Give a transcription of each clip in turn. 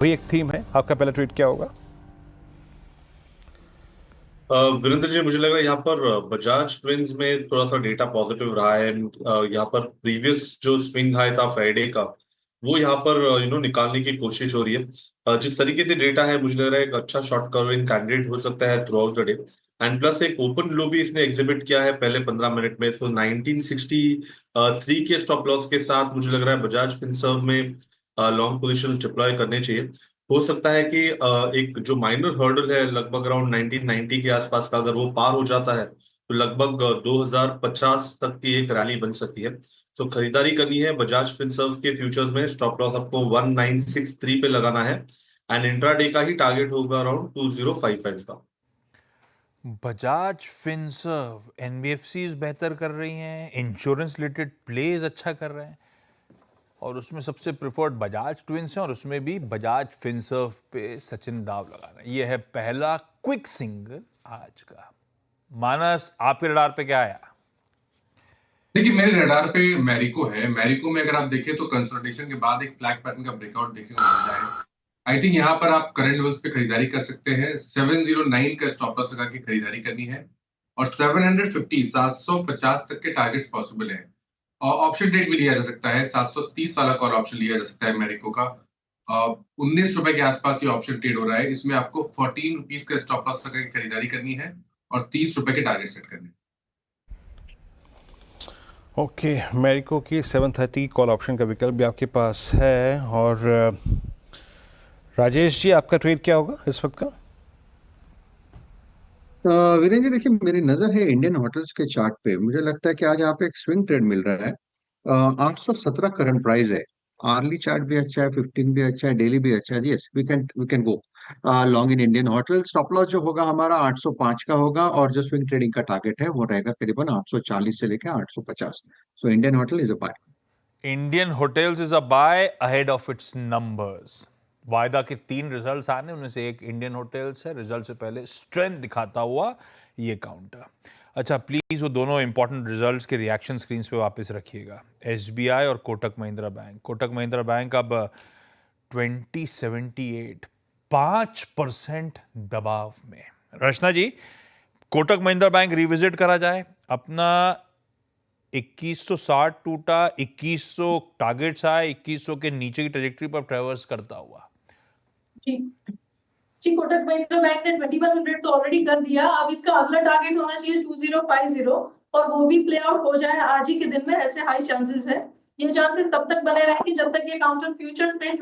वही एक थीम है। आपका पहला ट्वीट क्या होगा? वीरेंद्र जी, मुझे लग रहा है यहाँ पर बजाज ट्विंस में थोड़ा सा डेटा पॉजिटिव रहा है। यहाँ पर प्रीवियस जो स्विंग हाई था फ्राइडे का, वो यहाँ पर निकालने की कोशिश हो रही है। जिस तरीके से डेटा है, मुझे लग रहा है एक अच्छा शॉर्ट कवरिंग कैंडिडेट हो सकता है through out the day. And plus एक ओपन लो भी इसने एग्जिबिट किया है पहले 15 मिनट में, तो 1963 के स्टॉप लॉस के साथ मुझे लग रहा है बजाज फिनसर्व में लॉन्ग पोजिशन डिप्लॉय करने चाहिए। हो सकता है कि एक जो माइनर हर्डल है लगभग अराउंड 1990 के आसपास का, अगर वो पार हो जाता है तो लगभग 2050 तक की एक रैली बन सकती है। तो खरीदारी करनी है बजाज फिनसर्व के फ्यूचर्स में। स्टॉप लॉस आपको 1963 पे लगाना है एंड इंट्राडे का ही टारगेट होगा अराउंड 2055 का। बजाज फिनसर्व एनबीएफसीज बेहतर कर रही हैं, इंश्योरेंस रिलेटेड प्लेज अच्छा कर रहे हैं, और उसमें सबसे प्रिफर्ड बजाज ट्विंस हैं, और उसमें भी बजाज फिनसर्व पे सचिन दाव लगा रहे हैं। ये है पहला क्विक सिंगल आज का। मानस, आपके रडार पे क्या आया? देखिए, मेरे रडार पे मैरिको है। मैरिको में अगर आप देखें तो कंसोलिडेशन के बाद एक फ्लैग पैटर्न का ब्रेकआउट देखने को मिल रहा है। आई थिंक यहाँ पर आप करंट लेवल्स पे खरीदारी कर सकते हैं। 709 का स्टॉप लॉस लगा के खरीदारी करनी है, और 750 750 तक के टारगेट्स पॉसिबल है। और ऑप्शन ट्रेड भी लिया जा सकता है। 730 वाला कॉल ऑप्शन लिया जा सकता है मैरिको का। 19 रुपए के आसपास ये ऑप्शन ट्रेड हो रहा है। इसमें आपको 14 रुपीज का स्टॉप लॉस लगा के खरीदारी करनी है, और 30 रुपए के टारगेट सेट करने हैं। ओके, मैरिको की 730 कॉल ऑप्शन का विकल्प भी आपके पास है। और राजेश जी, आपका ट्रेड क्या होगा इस वक्त का? वीरेंद्र जी, देखिए मेरी नजर है इंडियन होटल्स के चार्ट पे। मुझे लगता है कि आज यहाँ पे एक स्विंग ट्रेड मिल रहा है। 817 करंट प्राइस है। आर्ली चार्ट भी अच्छा है, 15 भी अच्छा है, डेली भी अच्छा है। Yes, we can go long in Indian hotel. Stop loss जो होगा हमारा 805 का होगा, और जो स्विंग ट्रेडिंग का टारगेट है वो रहेगा करीबन 840 से लेकर 850। So Indian hotel is a buy. Indian hotels is a buy ahead of its numbers. वायदा के 3 रिजल्ट्स आने, उनमें से एक इंडियन होटल्स है। रिजल्ट से पहले स्ट्रेंथ दिखाता हुआ ये काउंटर। अच्छा, प्लीज वो दोनों इंपॉर्टेंट रिजल्ट्स के रिएक्शन स्क्रीन पे वापस रखिएगा। एसबीआई और कोटक महिंद्रा बैंक। कोटक महिंद्रा बैंक अब 2078 5% दबाव में। रचना जी, कोटक महिंद्रा बैंक रिविजिट करा जाए। अपना 2160 टूटा, 2100 टारगेट्स आए, 2100 के नीचे की ट्रेजेक्टरी पर ट्रेवर्स करता हुआ। जी जी, कोटक महिंद्रा बैंक ने 2100 तो ऑलरेडी कर दिया। अब इसका अगला टारगेट होना चाहिए 2050, और वो भी प्ले आउट हो जाए आज ही के दिन में। ऐसे हाई चांसेस है। ये चांसेस तब तक बने रहेंगे जब तक ये काउंटर फ्यूचर्स में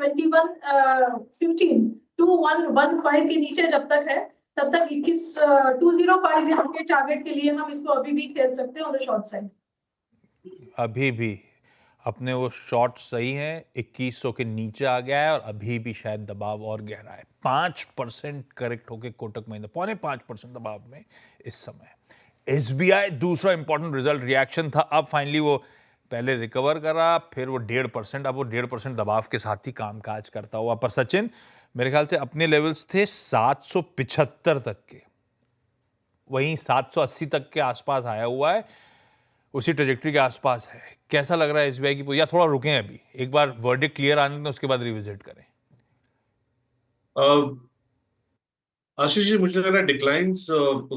2115 के नीचे जब तक है, तब तक 2050 के टारगेट के लिए हम इसको अभी भी खेल सकते हैं ऑन द शॉर्ट साइड। अभी भी अपने वो शॉर्ट सही हैं। 2100 के नीचे आ गया है, और अभी भी शायद दबाव और गहरा है। 5% करेक्ट होके कोटक महिंद्रा 0.5% दबाव में इस समय। एसबीआई दूसरा इंपॉर्टेंट रिजल्ट रिएक्शन था। अब फाइनली वो पहले रिकवर करा, फिर वो 1.5%, अब वो 1.5% दबाव के साथ ही कामकाज करता हुआ। पर सचिन, मेरे ख्याल से अपने लेवल्स थे 775 तक के, वहीं 780 तक के आसपास आया हुआ है, उसी ट्रेजेक्टरी के आसपास है। कैसा लग रहा है एसबीआई की? या थोड़ा रुकें, अभी एक बार वर्डिक्ट क्लियर आने दें, उसके बाद रिविजिट करें। आशीष जी, मुझे लग रहा है डिक्लाइंस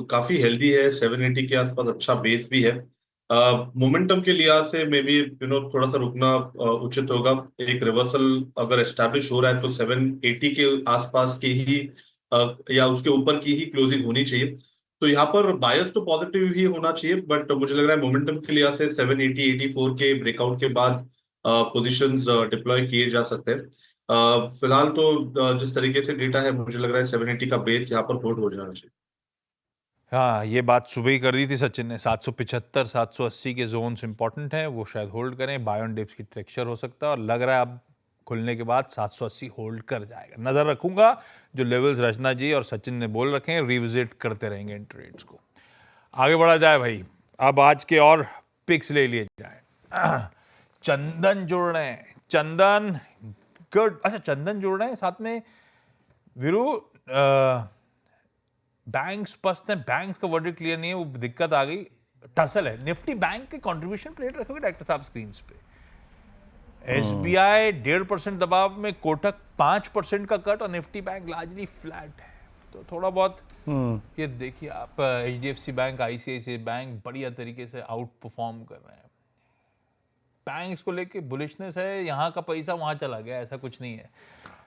काफी हेल्दी है। 780 के आसपास अच्छा बेस भी है। मोमेंटम के लिहाज से मे बी थोड़ा सा रुकना उचित होगा। एक रिवर्सल अगर एस्टैब्लिश हो रहा है तो 780 के आसपास की ही या उसके ऊपर की ही क्लोजिंग होनी चाहिए। तो यहाँ पर बायस तो पॉजिटिव ही होना चाहिए, बट मुझे लग रहा है मोमेंटम के लिहाज से 780 84 के ब्रेकआउट के बाद पोजिशंस डिप्लॉय किए जा सकते हैं। फिलहाल तो जिस तरीके से डेटा है, मुझे लग रहा है 780 का बेस यहाँ पर होल्ड हो जाना चाहिए। हाँ, ये बात सुबह ही कर दी थी सचिन ने। 775 780 के जोन्स इंपॉर्टेंट हैं, वो शायद होल्ड करें। बाय ऑन डिप्स की टेक्सचर हो सकता है, और लग रहा है अब खुलने के बाद 780 होल्ड कर जाएगा। नजर रखूंगा जो लेवल्स रचना जी और सचिन ने बोल रखे हैं, रिविजिट करते रहेंगे इन ट्रेड्स को। आगे बढ़ा जाए भाई। अब आज के और पिक्स ले लिए जाए। चंदन जुड़ रहे हैं। चंदन, गुड। अच्छा, चंदन जुड़ रहे हैं साथ में वीरू। बैंक्स पस्त हैं, बैंक का वर्डिक्ट क्लियर नहीं है, वो दिक्कत आ गई। टसल है। निफ्टी बैंक के कंट्रीब्यूशन प्लेट रखोगे डायरेक्टर साहब स्क्रीन पे? SBI 1.5% दबाव में, कोटक 5% का कट और निफ्टी बैंक लार्जली फ्लैट है। तो थोड़ा बहुत ये देखिए आप, HDFC बैंक, ICICI बैंक बढ़िया तरीके से आउट परफॉर्म कर रहे हैं। बैंक्स को लेके बुलिशनेस है, यहाँ का पैसा वहां चला गया, ऐसा कुछ नहीं है।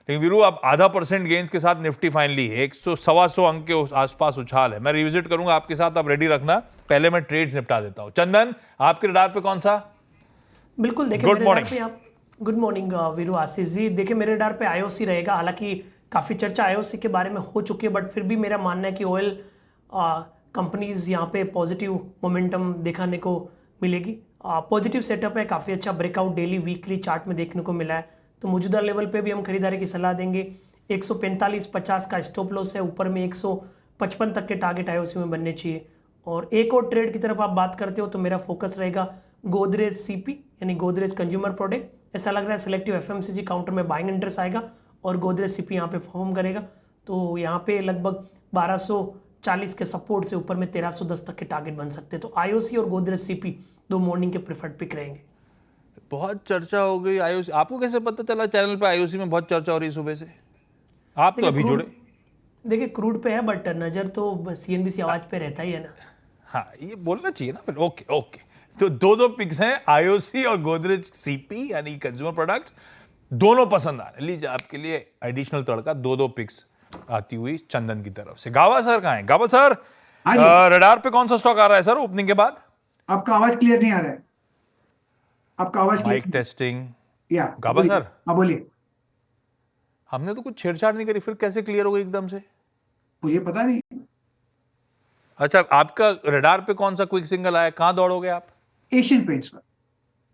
लेकिन वीरू, अब 0.5% गेंस के साथ निफ्टी फाइनली 100-125 अंक के आसपास उछाल है। मैं रिविजिट करूंगा आपके साथ, आप रेडी रखना। पहले मैं ट्रेड्स निपटा देता हूं। चंदन, आपके रडार पे कौन सा? बिल्कुल, देखिए Good मेरे रडार morning. पे आप, गुड मॉर्निंग वीरू आशीष जी। देखिए मेरे रडार पे IOC रहेगा। हालांकि काफ़ी चर्चा IOC के बारे में हो चुकी है, बट फिर भी मेरा मानना है कि ऑयल कंपनीज यहाँ पे पॉजिटिव मोमेंटम दिखाने को मिलेगी। पॉजिटिव सेटअप है, काफ़ी अच्छा ब्रेकआउट डेली वीकली चार्ट में देखने को मिला है। तो मौजूदा लेवल पे भी हम खरीदारी की सलाह देंगे। 145.50 का स्टॉप लॉस है, ऊपर में 155 तक के टारगेट IOC में बनने चाहिए। और एक और ट्रेड की तरफ आप बात करते हो तो मेरा फोकस रहेगा गोदरेज CP यानी गोदरेज कंज्यूमर प्रोडक्ट। ऐसा लग रहा है सिलेक्टिव FMCG काउंटर में बाइंग इंटरेस्ट आएगा और गोदरेज CP यहाँ पे परफॉर्म करेगा। तो यहाँ पे लगभग 1240 के सपोर्ट से ऊपर में 1310 तक के टारगेट बन सकते हैं। तो IOC और गोदरेज CP दो मॉर्निंग के प्रेफर्ड पिक रहेंगे। बहुत चर्चा हो गई IOC, आपको कैसे पता चला चैनल पे IOC में बहुत चर्चा हो रही है सुबह से? आप तो अभी जुड़े। देखिए क्रूड पे है, बट नजर तो CNBC आवाज पे रहता ही है ना। हाँ, ये बोलना चाहिए ना फिर। ओके ओके, तो दो पिक्स हैं, IOC और गोदरेज CP यानी कंज्यूमर प्रोडक्ट, दोनों पसंद आ रहे। लीजिए आपके लिए एडिशनल तड़का, दो पिक्स आती हुई चंदन की तरफ से। गावा सर कहाँ हैं? गावा सर, रडार पे कौन सा स्टॉक आ रहा है सर ओपनिंग के बाद? आपका आवाज क्लियर नहीं आ रहा है। आपका आवाज माइक टेस्टिंग। या गावा सर, हाँ बोलिए। हमने तो कुछ छेड़छाड़ नहीं करी, फिर कैसे क्लियर हो गई एकदम से? मुझे पता नहीं। अच्छा, आपका रडार पे कौन सा क्विक सिंगल आया, कहां दौड़ोगे आप? एशियन पेंट्स पर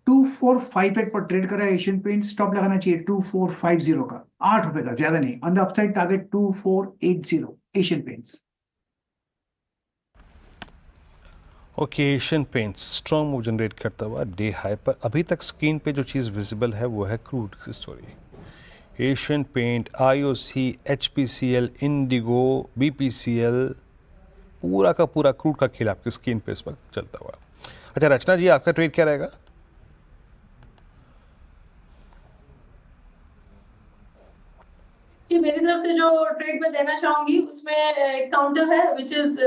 2458 पर ट्रेड कर रहा है। एशियन पेंट्स स्टॉप लगाना चाहिए 2450 का, 8 रुपए का, ज्यादा नहीं। On the upside target 2480 Asian paints. Okay, Asian paints strong move generate करता हुआ डे हाई पर। अभी तक स्क्रीन पे जो चीज़ विजिबल है वो है क्रूड की story. Asian paint, IOC, HPCL, IndiGo, BPCL, पूरा का पूरा क्रूड का खेल आपकी स्क्रीन पे इस वक्त चलता हुआ। अच्छा रचना जी, आपका ट्रेड क्या रहेगा? जी, मेरी तरफ से जो ट्रेड में देना चाहूंगी उसमें एक काउंटर है विच इज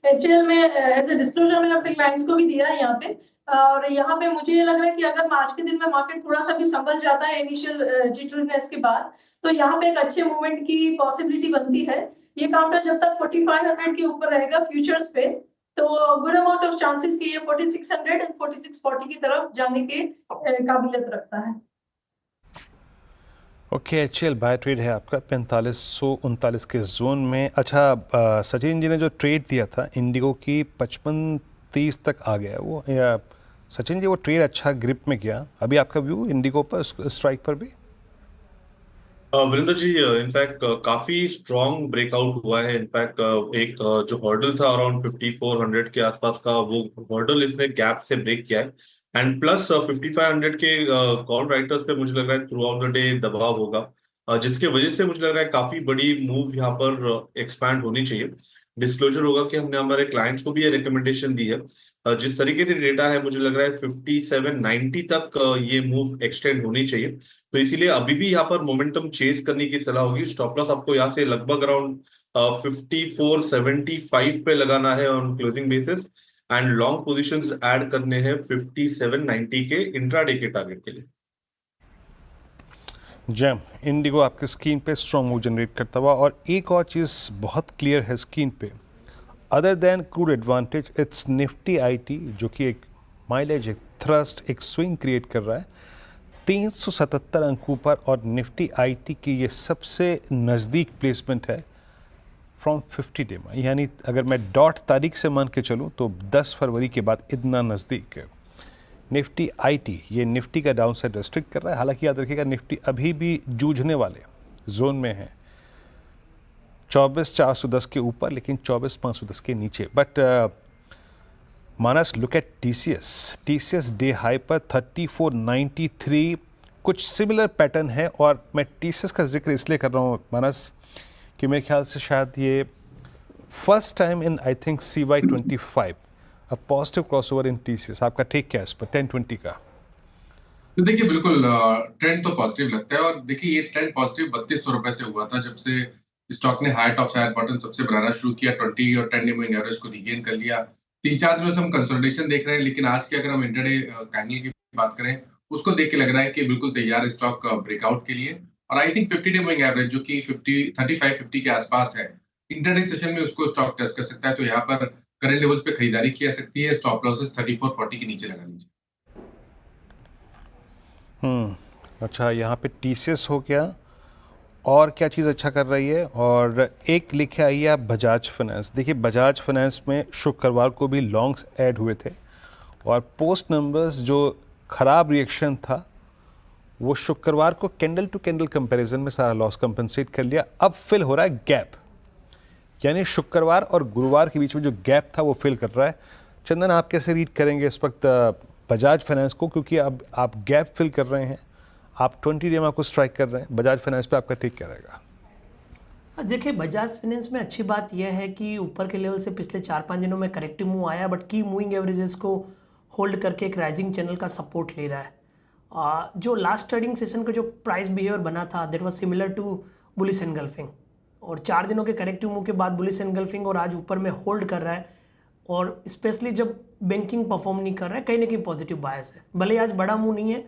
HAL में एज ए डिस्क्लोजर मैंने अपने क्लाइंट्स को भी दिया है यहाँ पे। और यहाँ पे मुझे ये लग रहा है कि अगर आज के दिन में मार्केट थोड़ा सा भी संभल जाता है इनिशियल जिटरीनेस के बाद, तो यहाँ पे एक अच्छे मूवमेंट की पॉसिबिलिटी बनती है। ये काउंटर जब तक 4500 के ऊपर रहेगा फ्यूचर्स पे, तो गुड अमाउंट ऑफ चांसेस कि ये 4600 एंड 4640 की तरफ जाने के काबिलियत रखता है। ओके, HAL बाय ट्रेड है आपका 4539 के जोन में। अच्छा, सचिन जी ने जो ट्रेड दिया था इंडिगो की 5530 तक आ गया वो, या सचिन जी वो ट्रेड अच्छा ग्रिप में किया? अभी आपका व्यू इंडिगो पर, स्ट्राइक पर भी? वीरेंद्र जी, इनफैक्ट काफी स्ट्रॉन्ग ब्रेकआउट हुआ है। इनफैक्ट एक जो हर्डल था अराउंड 5400 के आसपास का, वो हर्डल इसने गैप से ब्रेक किया है। एंड प्लस 5500 के कॉल राइटर्स पे मुझे लग रहा है थ्रू आउट द डे दबाव होगा, जिसके वजह से मुझे लग रहा है काफी बड़ी मूव यहाँ पर एक्सपैंड होनी चाहिए। डिस्क्लोजर होगा कि हमने हमारे क्लाइंट्स को भी ये रिकमेंडेशन दी है। जिस तरीके से डेटा है मुझे लग रहा है 5790 तक ये मूव एक्सटेंड होनी चाहिए। तो इसीलिए अभी भी यहाँ पर मोमेंटम चेस करने की सलाह होगी। स्टॉप लॉस आपको यहाँ से लगभग अराउंड 5475 पे लगाना है on closing basis, and long positions add करने हैं 5790 के इंट्राडे के टारगेट के लिए। जैम इंडिगो आपके स्क्रीन पे स्ट्रॉन्ग मूव जनरेट करता हुआ। और एक और चीज़ बहुत क्लियर है स्क्रीन पे, other than crude advantage, it's Nifty IT जो कि एक माइलेज, एक थ्रस्ट, एक स्विंग क्रिएट कर रहा है 377 अंकों पर। और निफ्टी IT की ये सबसे नज़दीक प्लेसमेंट है फ्रॉम 50 डे में, यानी अगर मैं डॉट तारीख से मान के चलूँ तो 10 फरवरी के बाद इतना नज़दीक है निफ्टी IT। ये निफ्टी का डाउन साइड रेस्ट्रिक्ट कर रहा है। हालांकि याद रखिएगा निफ्टी अभी भी जूझने वाले जोन में है, 24,410 के ऊपर लेकिन 24,510 के नीचे। But Manas, look at TCS day high पर 3493, कुछ सिमिलर पैटर्न है। और मैं TCS का जिक्र इसलिए कर रहा हूँ मानस कि मेरे ख्याल से शायद ये first time in I think CY25 a positive crossover in TCS। आपका टेक क्या है इस पर 1020 का? तो देखिए बिल्कुल ट्रेंड तो पॉजिटिव लगता है और देखिए ये ट्रेंड पॉजिटिव 3200 रुपए से हुआ था जब से स्टॉक ने हाई टॉप हायर बॉटम सबसे बनाना शुरू किया 20 और 10 डे मूविंग एवरेज को रीगेन कर लिया 3-4 दिनों से हम कंसोलिडेशन देख रहे हैं लेकिन आज की अगर हम इंटरडे कैंडल की बात करें उसको देख के लग रहा है कि बिल्कुल तैयार है स्टॉक ब्रेकआउट के लिए और I think 50 day moving average जो कि 35-50 के आसपास है इंटरडे सेशन में उसको स्टॉक टेस्ट कर सकता है तो यहाँ पर करंट लेवल्स पे खरीदारी की जा सकती है स्टॉप लॉसेस 3440 के नीचे लगा लीजिए। अच्छा, यहाँ पे टीसीएस हो गया और क्या चीज़ अच्छा कर रही है, और एक लिखे आई है बजाज फाइनेंस। देखिए बजाज फाइनेंस में शुक्रवार को भी लॉन्ग्स ऐड हुए थे और पोस्ट नंबर्स जो ख़राब रिएक्शन था वो शुक्रवार को कैंडल टू कैंडल कंपैरिजन में सारा लॉस कंपनसेट कर लिया। अब फिल हो रहा है गैप, यानी शुक्रवार और गुरुवार के बीच में जो गैप था वो फिल कर रहा है। चंदन, आप कैसे रीड करेंगे इस वक्त बजाज फाइनेंस को, क्योंकि अब आप गैप फिल कर रहे हैं, आप 20 डे में आपको स्ट्राइक कर रहे हैं, बजाज फाइनेंस पे आपका टेक क्या रहेगा? देखिए बजाज फाइनेंस में अच्छी बात यह है कि ऊपर के लेवल से पिछले 4-5 दिनों में करेक्टिव मूव आया बट की मूविंग एवरेजेस को होल्ड करके एक राइजिंग चैनल का सपोर्ट ले रहा है। जो लास्ट ट्रेडिंग सेशन का जो प्राइस बिहेवियर बना था that was similar to bullish engulfing, और 4 दिनों के करेक्टिव मूव के बाद बुलिश एनगल्फिंग और आज ऊपर में होल्ड कर रहा है, और स्पेशली जब बैंकिंग परफॉर्म नहीं कर रहा है कहीं ना कहीं पॉजिटिव बायस है। भले आज बड़ा मूव नहीं है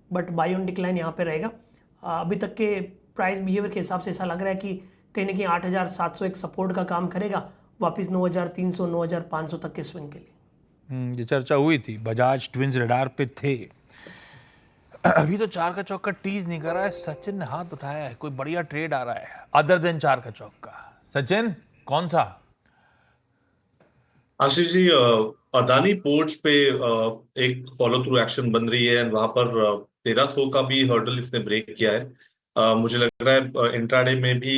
बट बाय ऑन डिक्लाइन यहाँ पे रहेगा। अभी तक के प्राइस बिहेवियर के हिसाब से ऐसा लग रहा है कि कहीं ना कहीं 8700 एक सपोर्ट का काम करेगा, वापस 9300 9500 तक के स्विंग के लिए। ये चर्चा हुई थी, बजाज ट्विंस रडार पे थे, अभी तो 4 का चौका टीज नहीं कर रहा है। सचिन ने हाथ उठाया है, कोई बढ़िया ट्रेड आ रहा है अदर देन 4 का चौका। सचिन कौन सा? आशीष जी, अदानी पोर्ट्स पे एक फॉलो थ्रू एक्शन बन रही है एंड वहां पर 1300 का भी हर्डल इसने ब्रेक किया है। मुझे लग रहा है इंट्राडे में भी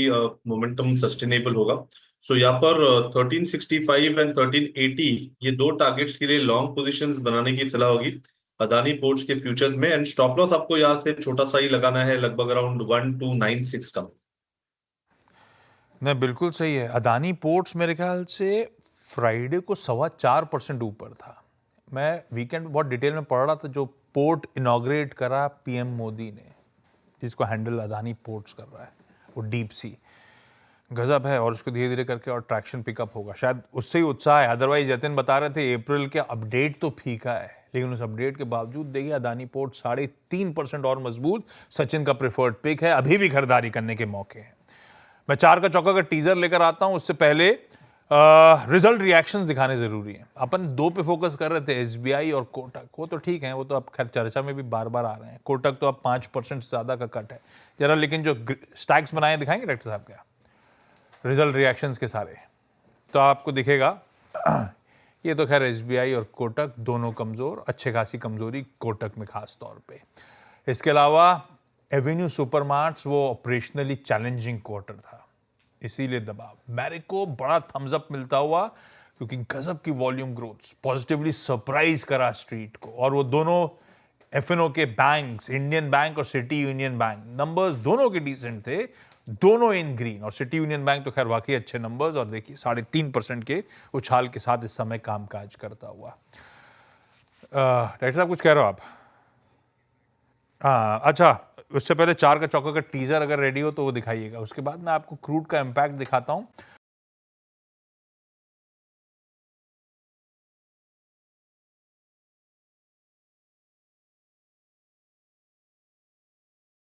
मोमेंटम सस्टेनेबल होगा। सो यहाँ पर 1365 एंड 1380 ये दो टारगेट्स के लिए लॉन्ग पोजीशंस बनाने की सलाह होगी अदानी पोर्ट्स के फ्यूचर्स में। एंड स्टॉप लॉस आपको यहाँ से छोटा सा ही लगाना है, लगभग अराउंड 1296 का। नहीं, बिल्कुल सही है। अदानी पोर्ट्स मेरे ख्याल से फ्राइडे को 4.25% ऊपर था। मैं वीकेंड में बहुत डिटेल में पढ़ रहा था, जो पोर्ट इनॉग्रेट करा पीएम मोदी ने, जिसको हैंडल अदानी पोर्ट्स कर रहा है, वो डीप सी गजब है, और उसको धीरे धीरे करके और ट्रैक्शन पिकअप होगा, शायद उससे ही उत्साह है। अदरवाइज जतिन बता रहे थे अप्रैल के अपडेट तो फीका है, लेकिन उस अपडेट के बावजूद देखिए अदानी पोर्ट 3.5% और मजबूत। सचिन का प्रेफर्ड पिक है, अभी भी खरीदारी करने के मौके हैं। मैं 4 का चौका का टीजर लेकर आता हूं, उससे पहले रिजल्ट रिएक्शंस दिखाने जरूरी हैं। अपन 2 पे फोकस कर रहे थे, एसबीआई और कोटक, वो तो ठीक है, वो तो अब खैर चर्चा में भी बार बार आ रहे हैं। कोटक तो अब 5% से ज्यादा का कट है जरा, लेकिन जो स्टैक्स बनाए दिखाएंगे डॉक्टर साहब क्या रिजल्ट रिएक्शंस के सारे, तो आपको दिखेगा ये तो खैर एसबीआई और कोटक दोनों कमजोर, अच्छे खासी कमजोरी कोटक में खास तौर पे। इसके अलावा एवेन्यू सुपरमार्ट्स वो ऑपरेशनली चैलेंजिंग क्वार्टर था, इसीलिए दबाव। मैरिको बड़ा थम्स अप मिलता हुआ, क्योंकि गजब की वॉल्यूम ग्रोथ पॉजिटिवली सरप्राइज करा स्ट्रीट को, और वो दोनों एफएनओ के बैंक्स, इंडियन बैंक और सिटी यूनियन बैंक, नंबर्स दोनों के डिसेंट थे, दोनों इन ग्रीन, और सिटी यूनियन बैंक तो खैर वाकई अच्छे नंबर्स, और देखिए 3.5% के उछाल के साथ इस समय कामकाज करता हुआ। डॉक्टर साहब कुछ कह रहे हो आप? हाँ, अच्छा, उससे पहले 4 का चौका का टीजर अगर रेडी हो तो वो दिखाइएगा, उसके बाद मैं आपको क्रूड का इम्पैक्ट दिखाता हूँ।